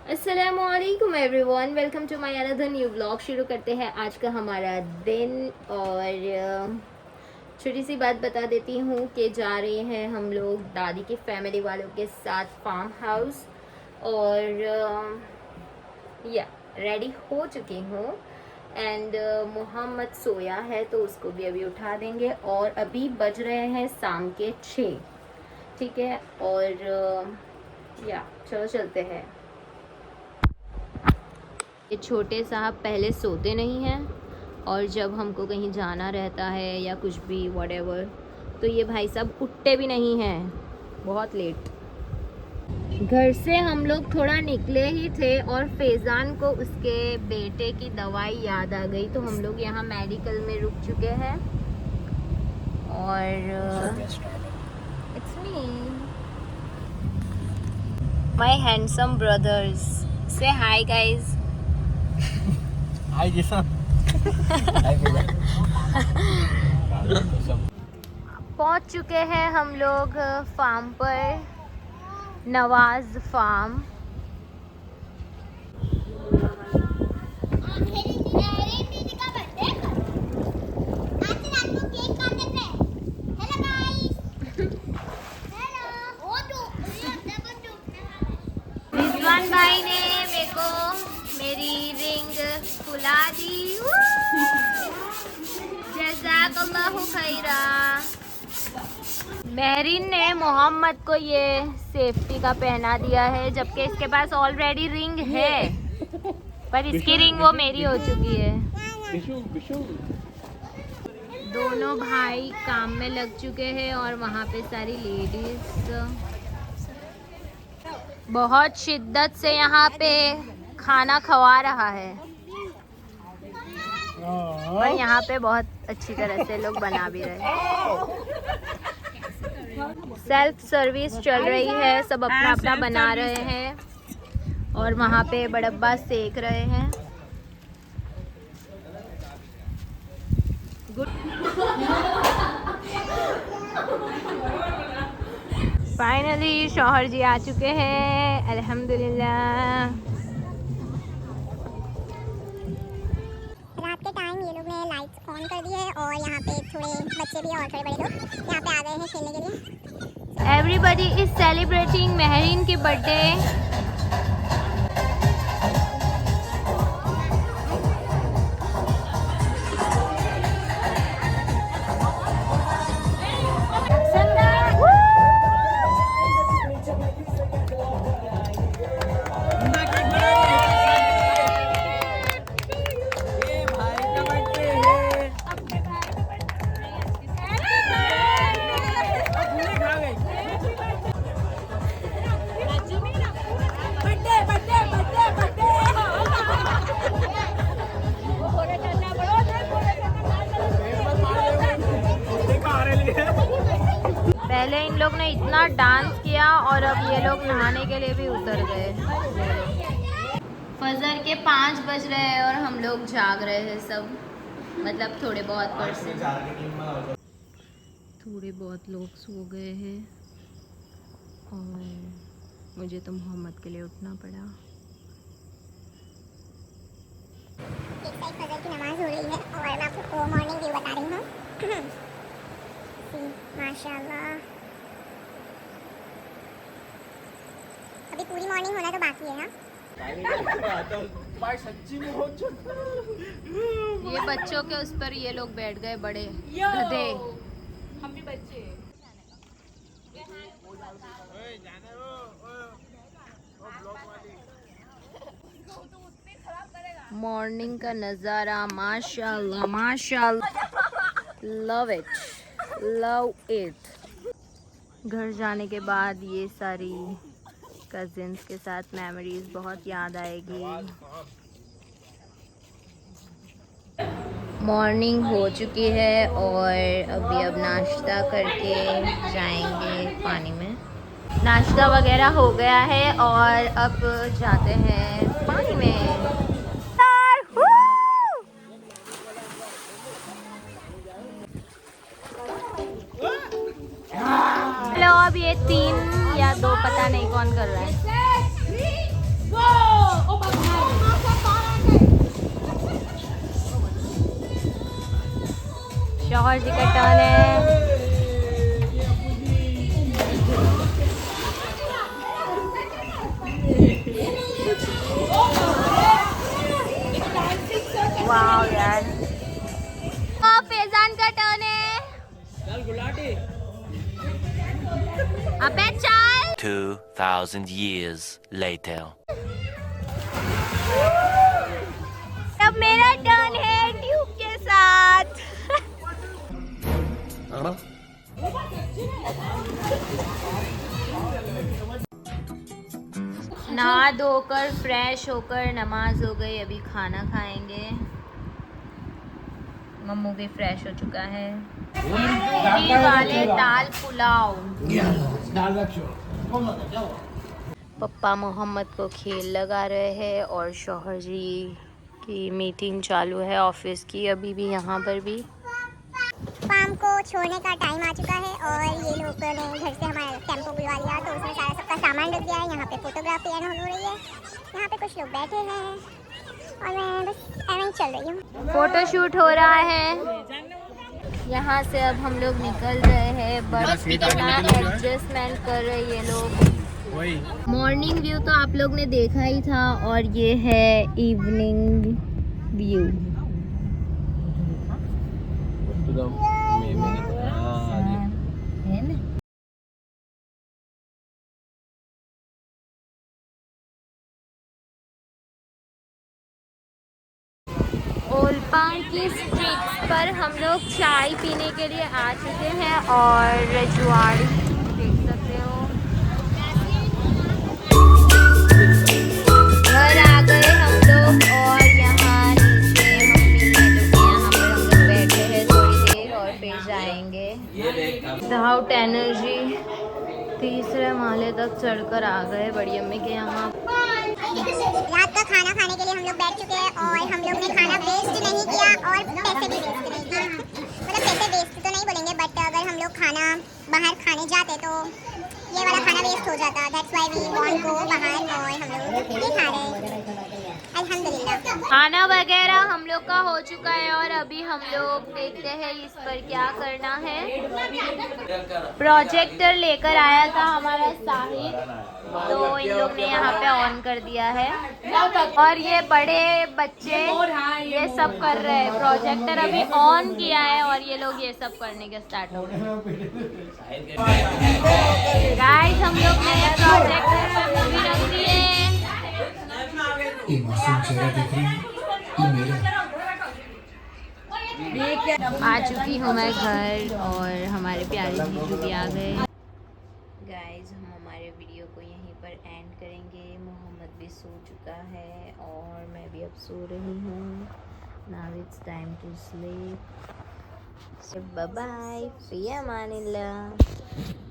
अस्सलामुअलैकुम everyone, welcome to my another new blog. शुरू करते हैं आज का हमारा दिन। और छोटी सी बात बता देती हूँ कि जा रहे हैं हम लोग दादी के फैमिली वालों के साथ फार्म हाउस। और या रेडी हो चुकी हूँ। एंड मोहम्मद सोया है तो उसको भी अभी उठा देंगे। और अभी बज रहे हैं शाम के 6। ठीक है, और या चलो चलते हैं। ये छोटे साहब पहले सोते नहीं हैं, और जब हमको कहीं जाना रहता है या कुछ भी व्हाटएवर, तो ये भाई साहब उठते भी नहीं हैं बहुत लेट। घर से हम लोग थोड़ा निकले ही थे और फैज़ान को उसके बेटे की दवाई याद आ गई, तो हम लोग यहाँ मेडिकल में रुक चुके हैं। और it's me, my handsome brothers. से हाय गाइस। हाय जैसा पहुंच चुके हैं हम लोग फार्म पर, नवाज फार्म। रिजवान भाई ने मेरे को मेरी रिंग खुला दी। जज़ाकल्लाहु खैरा। महरीन ने मोहम्मद को ये सेफ्टी का पहना दिया है, जबकि इसके पास ऑलरेडी रिंग है, पर इसकी रिंग वो मेरी हो चुकी है। दोनों भाई काम में लग चुके हैं और वहाँ पे सारी लेडीज बहुत शिद्दत से यहाँ पे खाना खवा रहा है। और यहाँ पे बहुत अच्छी तरह से लोग बना भी रहे हैं। सेल्फ सर्विस चल रही है, सब अपना अपना बना रहे हैं और वहाँ पे बड़ब्बा सेक रहे हैं। गुड। फाइनली शौहर जी आ चुके हैं, अल्हम्दुलिल्लाह। रात के टाइम ये लोग ने लाइट्स ऑन कर दी है और यहाँ पे थोड़े बच्चे भी और थोड़े बड़े लोग यहाँ पे आ गए हैं खेलने के लिए। एवरीबडी इज सेलिब्रेटिंग महरीन की बर्थडे। पहले इन लोग ने इतना डांस किया और अब ये लोग नहाने के लिए भी उतर गए। फजर के 5 बज रहे हैं और हम लोग जाग रहे हैं सब, मतलब थोड़े बहुत लोग सो गए हैं और मुझे तो मोहम्मद के लिए उठना पड़ा। एक साइड फजर की नमाज हो रही है और मैं आपको मॉर्निंग व्यू बता रही हूँ। माशाल्लाह, अभी पूरी मॉर्निंग होना तो बाकी है। ये बच्चों के उस पर ये लोग बैठ गए, बड़े गधे। हम भी बच्चे। मॉर्निंग का नज़ारा माशाल्लाह माशाल्लाह, लव इट। घर जाने के बाद ये सारी कजिन्स के साथ मेमोरीज बहुत याद आएगी। मॉर्निंग हो चुकी है और अब नाश्ता करके जाएंगे पानी में। नाश्ता वगैरह हो गया है और अब जाते हैं पानी में। हेलो, अब ये 3 या 2 पता नहीं कौन कर रहा है। शौहर जी का टर्न है। वाह यार, फैजान का टर्न है। चल गुलाटी। अबे चल। 2000 years later. अब मेरा टर्न है ट्यूब के साथ। नहा धोकर फ्रेश होकर नमाज हो गई, अभी खाना खाएंगे। मम्मू भी फ्रेश हो चुका है। हिंदू वाले दाल पुलाव। पप्पा मोहम्मद को खेल लगा रहे हैं और शौहर जी की मीटिंग चालू है ऑफिस की, अभी भी यहाँ पर भी। फार्म को छोड़ने का टाइम आ चुका है और ये लोग ने घर से हमारा टेम्पो बुलवा लिया, तो उसमें सारा सबका सामान रख दिया है। यहाँ पे फोटोग्राफी एंड हो रही है, यहाँ पे कुछ लोग बैठे हैं और मैं बस ऐसे ही चल रही हूँ। फोटो शूट हो रहा है। यहाँ से अब हम लोग निकल रहे हैं, बस इतना एडजस्टमेंट कर रहे ये लोग। मॉर्निंग व्यू तो आप लोग ने देखा ही था और ये है इवनिंग व्यू। ओलपांग की स्ट्रीट्स पर हम लोग चाय पीने के लिए आ चुके हैं और रजवाड़ी देख सकते हो। घर आ गए हम लोग और यहाँ नीचे मम्मी है लोग, यहाँ पर हम लोग बैठे हैं थोड़ी देर और फिर जाएंगे। विदाउट एनर्जी तीसरे माले तक चढ़कर आ गए बड़ी अम्मी के यहाँ। रात का खाना खाने के लिए हम लोग बैठ चुके हैं और हम लोग ने खाना वेस्ट नहीं किया और पैसे भी वेस्ट नहीं किए। मतलब पैसे वेस्ट तो नहीं बोलेंगे, बट अगर हम लोग खाना बाहर खाने जाते तो ये वाला खाना वेस्ट हो जाता। That's why we want go बाहर और हम लोग ये खा रहे हैं अल्हम्दुलिल्लाह। खाना वगैरह हम लोग का हो चुका है और अभी हम लोग देखते हैं इस पर क्या करना है। प्रोजेक्टर लेकर आया था हमारा साहिब, तो इन लोग ने यहाँ पे ऑन कर दिया है और ये बड़े बच्चे ये सब कर रहे हैं। प्रोजेक्टर अभी ऑन किया है और ये लोग ये सब करने के स्टार्ट हो गए। गाइस हम लोग ने प्रोजेक्टर पे मूवी रख दी है। एक मासूम चेहरा देख रही हूँ, ये मेरा। आ चुकी हूँ मैं घर और हमारे प्यारे जीजू भी आ गए। गाइस हम हमारे वीडियो को यहीं पर एंड करेंगे। मोहम्मद भी सो चुका है और मैं भी अब सो रही हूँ। Now it's time to sleep. So bye bye, फी अमानिल्लाह।